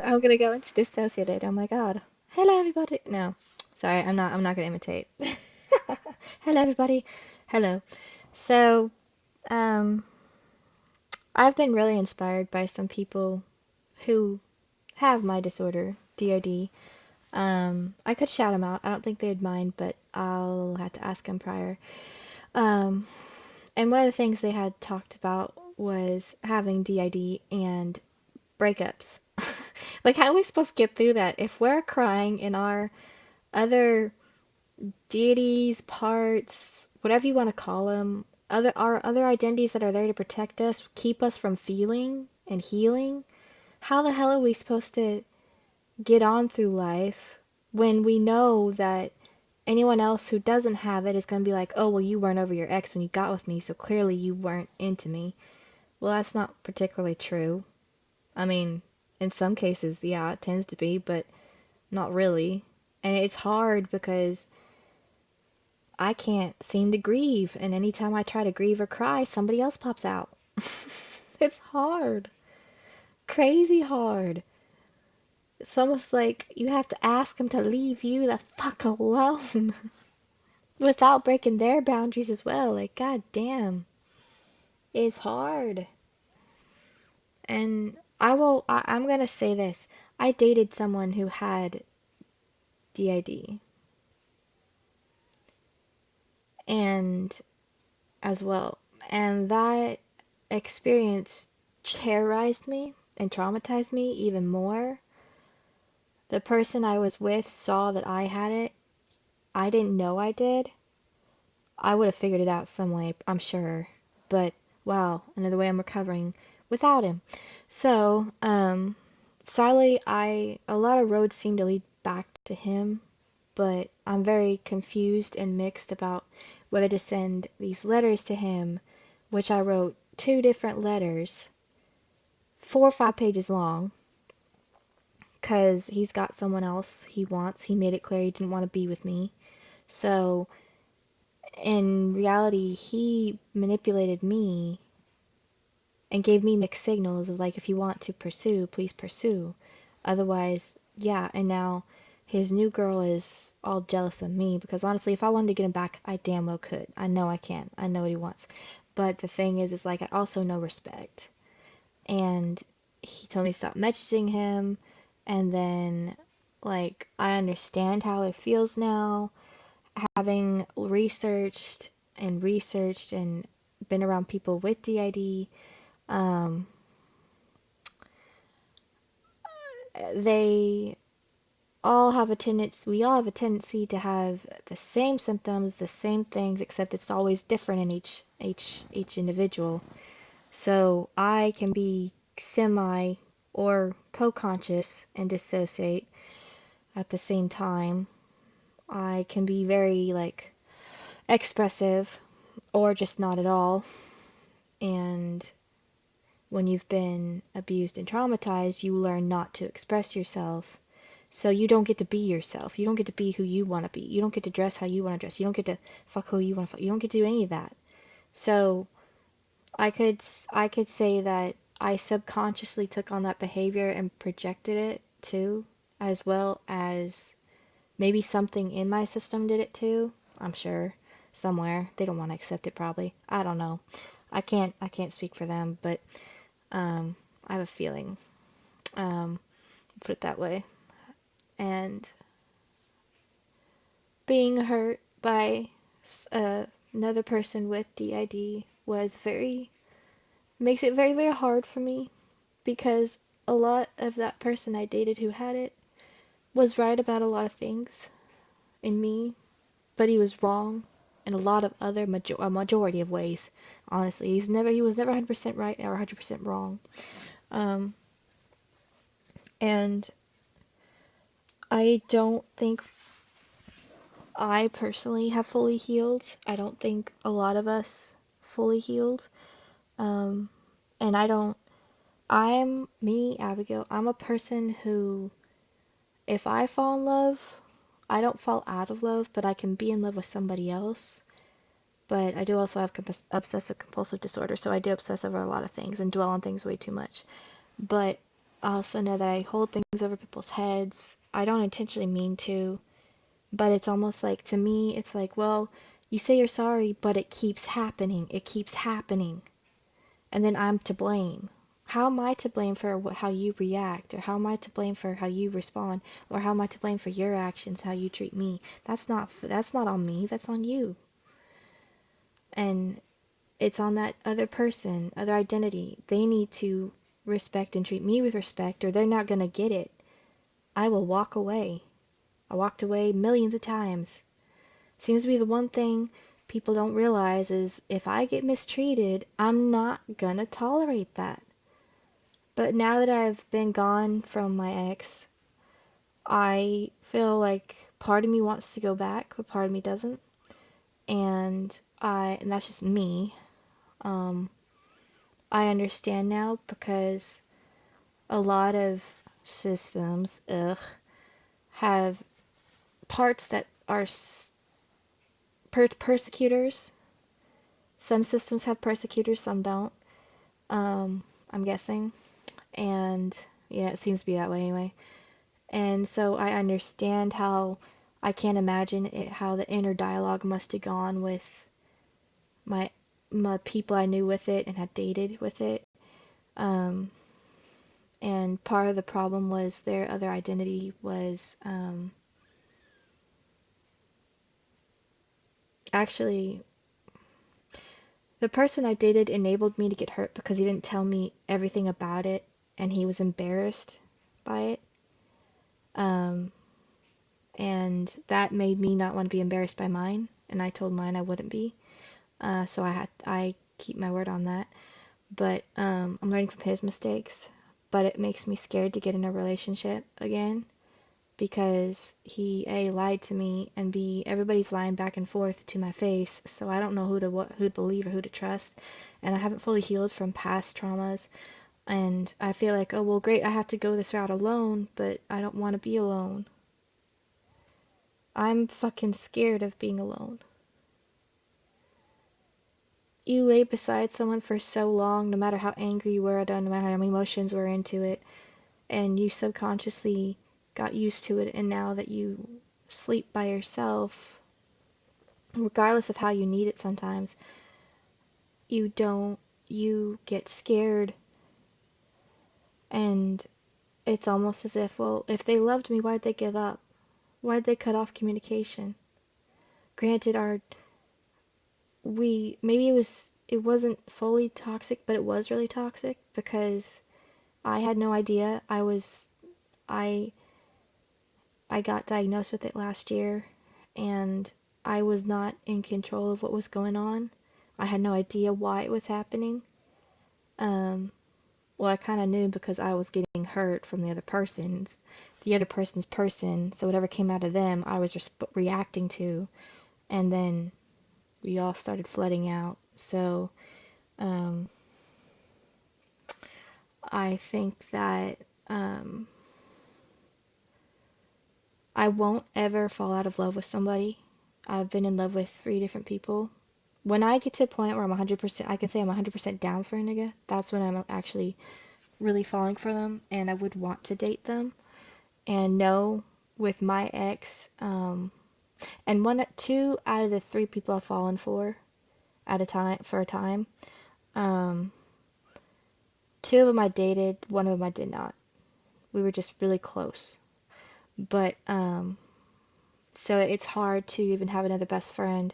I'm gonna go into dissociated. Oh my God. Hello, everybody. No, sorry, I'm not gonna imitate. Hello, everybody. Hello. So, um, I've been really inspired by some people who have my disorder, DID. I could shout them out. I don't think they'd mind, but I'll have to ask them prior. Um, and one of the things they had talked about was having DID and breakups. Like, how are we supposed to get through that if we're crying in our other deities, parts, whatever you want to call them, our other identities that are there to protect us, keep us from feeling and healing? How the hell are we supposed to get on through life when we know that anyone else who doesn't have it is going to be like, oh, well, you weren't over your ex when you got with me, so clearly you weren't into me. Well, that's not particularly true. I mean, in some cases, yeah, it tends to be, but not really. And it's hard because I can't seem to grieve, and anytime I try to grieve or cry, somebody else pops out. It's hard. Crazy hard. It's almost like you have to ask them to leave you the fuck alone without breaking their boundaries as well. Like, god damn. It's hard. And I'm gonna say this. I dated someone who had DID and as well. And that experience terrorized me and traumatized me even more. The person I was with saw that I had it. I didn't know I did. I would have figured it out some way, I'm sure. But wow, another way I'm recovering without him. So, sadly, a lot of roads seem to lead back to him, but I'm very confused and mixed about whether to send these letters to him, which I wrote two different letters, 4 or 5 pages long, because he's got someone else he wants. He made it clear he didn't want to be with me. So, in reality, he manipulated me and gave me mixed signals of like, if you want to pursue, please pursue. Otherwise, yeah, and now his new girl is all jealous of me because honestly, if I wanted to get him back, I damn well could. I know I can. I know what he wants. But the thing is like, I also know respect. And he told me to stop messaging him. And then, like, I understand how it feels now, having researched and been around people with DID. Um, they we all have a tendency to have the same symptoms, the same things, except it's always different in each individual. So I can be semi or co-conscious and dissociate at the same time. I can be very like expressive or just not at all. And when you've been abused and traumatized, you learn not to express yourself. So you don't get to be yourself. You don't get to be who you want to be. You don't get to dress how you want to dress. You don't get to fuck who you want to fuck. You don't get to do any of that. So I could say that I subconsciously took on that behavior and projected it too, as well as maybe something in my system did it too. I'm sure somewhere. They don't want to accept it probably. I don't know. I can't speak for them, but I have a feeling. Um, put it that way. And being hurt by another person with DID was very makes it very, very hard for me because a lot of that person I dated who had it was right about a lot of things in me, but he was wrong in a lot of other a majority of ways. Honestly, he was never 100% right or 100% wrong. Um, and I don't think I personally have fully healed. I don't think a lot of us fully healed. Um, and I'm me, Abigail. I'm a person who, if I fall in love, I don't fall out of love, but I can be in love with somebody else. But I do also have obsessive compulsive disorder, so I do obsess over a lot of things and dwell on things way too much. But also know that I hold things over people's heads. I don't intentionally mean to, but it's almost like, to me, it's like, well, you say you're sorry, but it keeps happening. It keeps happening. And then I'm to blame. How am I to blame for how you react? Or how am I to blame for how you respond? Or how am I to blame for your actions, how you treat me? That's not on me. That's on you. And it's on that other person, other identity. They need to respect and treat me with respect, or they're not going to get it. I will walk away. I walked away millions of times. Seems to be the one thing people don't realize is if I get mistreated, I'm not going to tolerate that. But now that I've been gone from my ex, I feel like part of me wants to go back, but part of me doesn't. And that's just me. Um, I understand now because a lot of systems, have parts that are persecutors. Some systems have persecutors, some don't. I'm guessing. And yeah, it seems to be that way anyway. And so I understand how I can't imagine how the inner dialogue must have gone with my my people I knew with it and had dated with it. Um, and part of the problem was their other identity was actually the person I dated enabled me to get hurt because he didn't tell me everything about it and he was embarrassed by it. Um, and that made me not want to be embarrassed by mine, and I told mine I wouldn't be. So I keep my word on that. But I'm learning from his mistakes. But it makes me scared to get in a relationship again because he A, lied to me, and B, everybody's lying back and forth to my face, so I don't know who to believe or who to trust, and I haven't fully healed from past traumas, and I feel like, oh well, great, I have to go this route alone, but I don't want to be alone. I'm fucking scared of being alone. You lay beside someone for so long, no matter how angry you were at it, no matter how many emotions were into it, and you subconsciously got used to it, and now that you sleep by yourself, regardless of how you need it sometimes, you get scared, and it's almost as if, well, if they loved me, why'd they give up? Why'd they cut off communication? Granted, maybe it wasn't fully toxic, but it was really toxic because I had no idea. I I got diagnosed with it last year, and I was not in control of what was going on. I had no idea why it was happening. Um, well, I kind of knew because I was getting hurt from the other person's person. So whatever came out of them, I was reacting to, and then we all started flooding out. So, um, I think that um, I won't ever fall out of love with somebody. I've been in love with 3 different people. When I get to a point where I'm 100%, I can say I'm 100% down for a nigga, that's when I'm actually really falling for them and I would want to date them. And no, with my ex, and 2 out of the 3 people I've fallen for for a time, um, 2 of them I dated, 1 of them I did not. We were just really close. But, so it's hard to even have another best friend.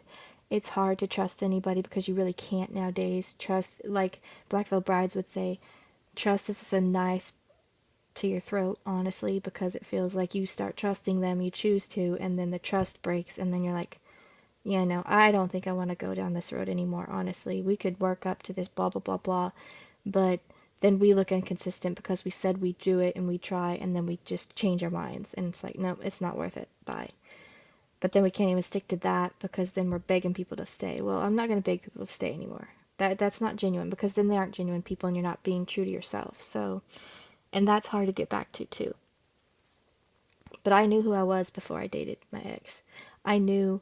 It's hard to trust anybody because you really can't nowadays. Trust, like Black Veil Brides would say, trust is a knife to your throat, honestly, because it feels like you start trusting them, you choose to, and then the trust breaks, and then you're like, yeah, no, I don't think I want to go down this road anymore, honestly. We could work up to this blah, blah, blah, blah, but then we look inconsistent because we said we'd do it and we try, and then we just change our minds, and it's like, no, it's not worth it, bye. But then we can't even stick to that because then we're begging people to stay. Well, I'm not going to beg people to stay anymore. That's not genuine because then they aren't genuine people and you're not being true to yourself. So, and that's hard to get back to too. But I knew who I was before I dated my ex. I knew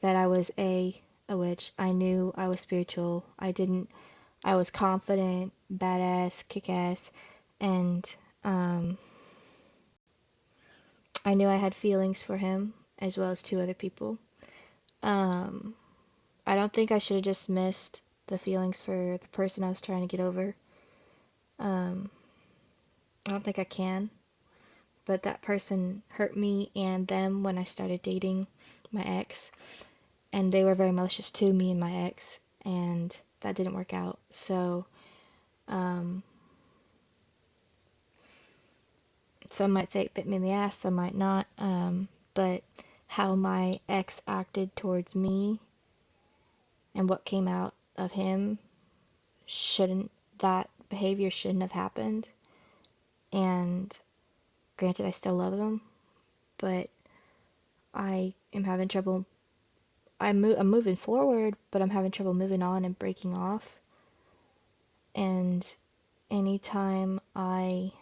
that I was a witch. I knew I was spiritual. I was confident, badass, kick-ass, and Um, I knew I had feelings for him as well as two other people. Um, I don't think I should have dismissed the feelings for the person I was trying to get over. Um, I don't think I can, but that person hurt me and them when I started dating my ex, and they were very malicious to me and my ex, and that didn't work out. So, um, some might say it bit me in the ass, some might not. But how my ex acted towards me and what came out of him shouldn't, that behavior shouldn't have happened. And granted, I still love him, but I am having trouble. I'm moving forward, but I'm having trouble moving on and breaking off. And anytime I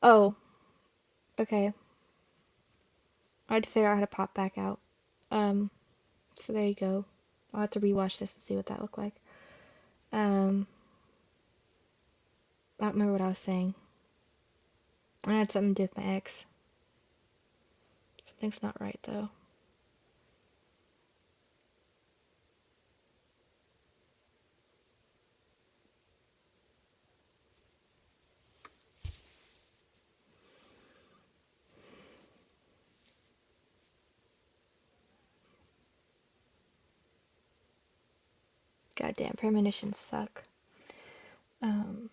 oh, okay. I had to figure out how to pop back out. Um, so there you go. I'll have to rewatch this and see what that looked like. Um, I don't remember what I was saying. I had something to do with my ex. Something's not right though. Goddamn, premonitions suck. Um,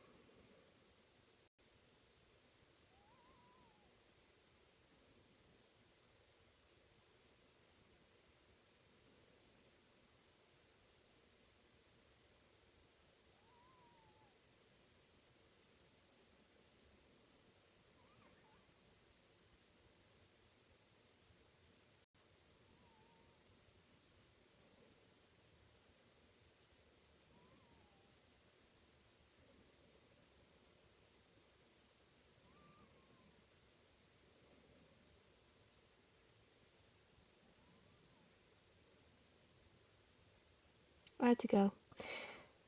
I had to go.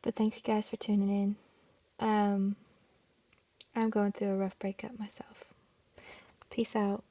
But thank you guys for tuning in. I'm going through a rough breakup myself. Peace out.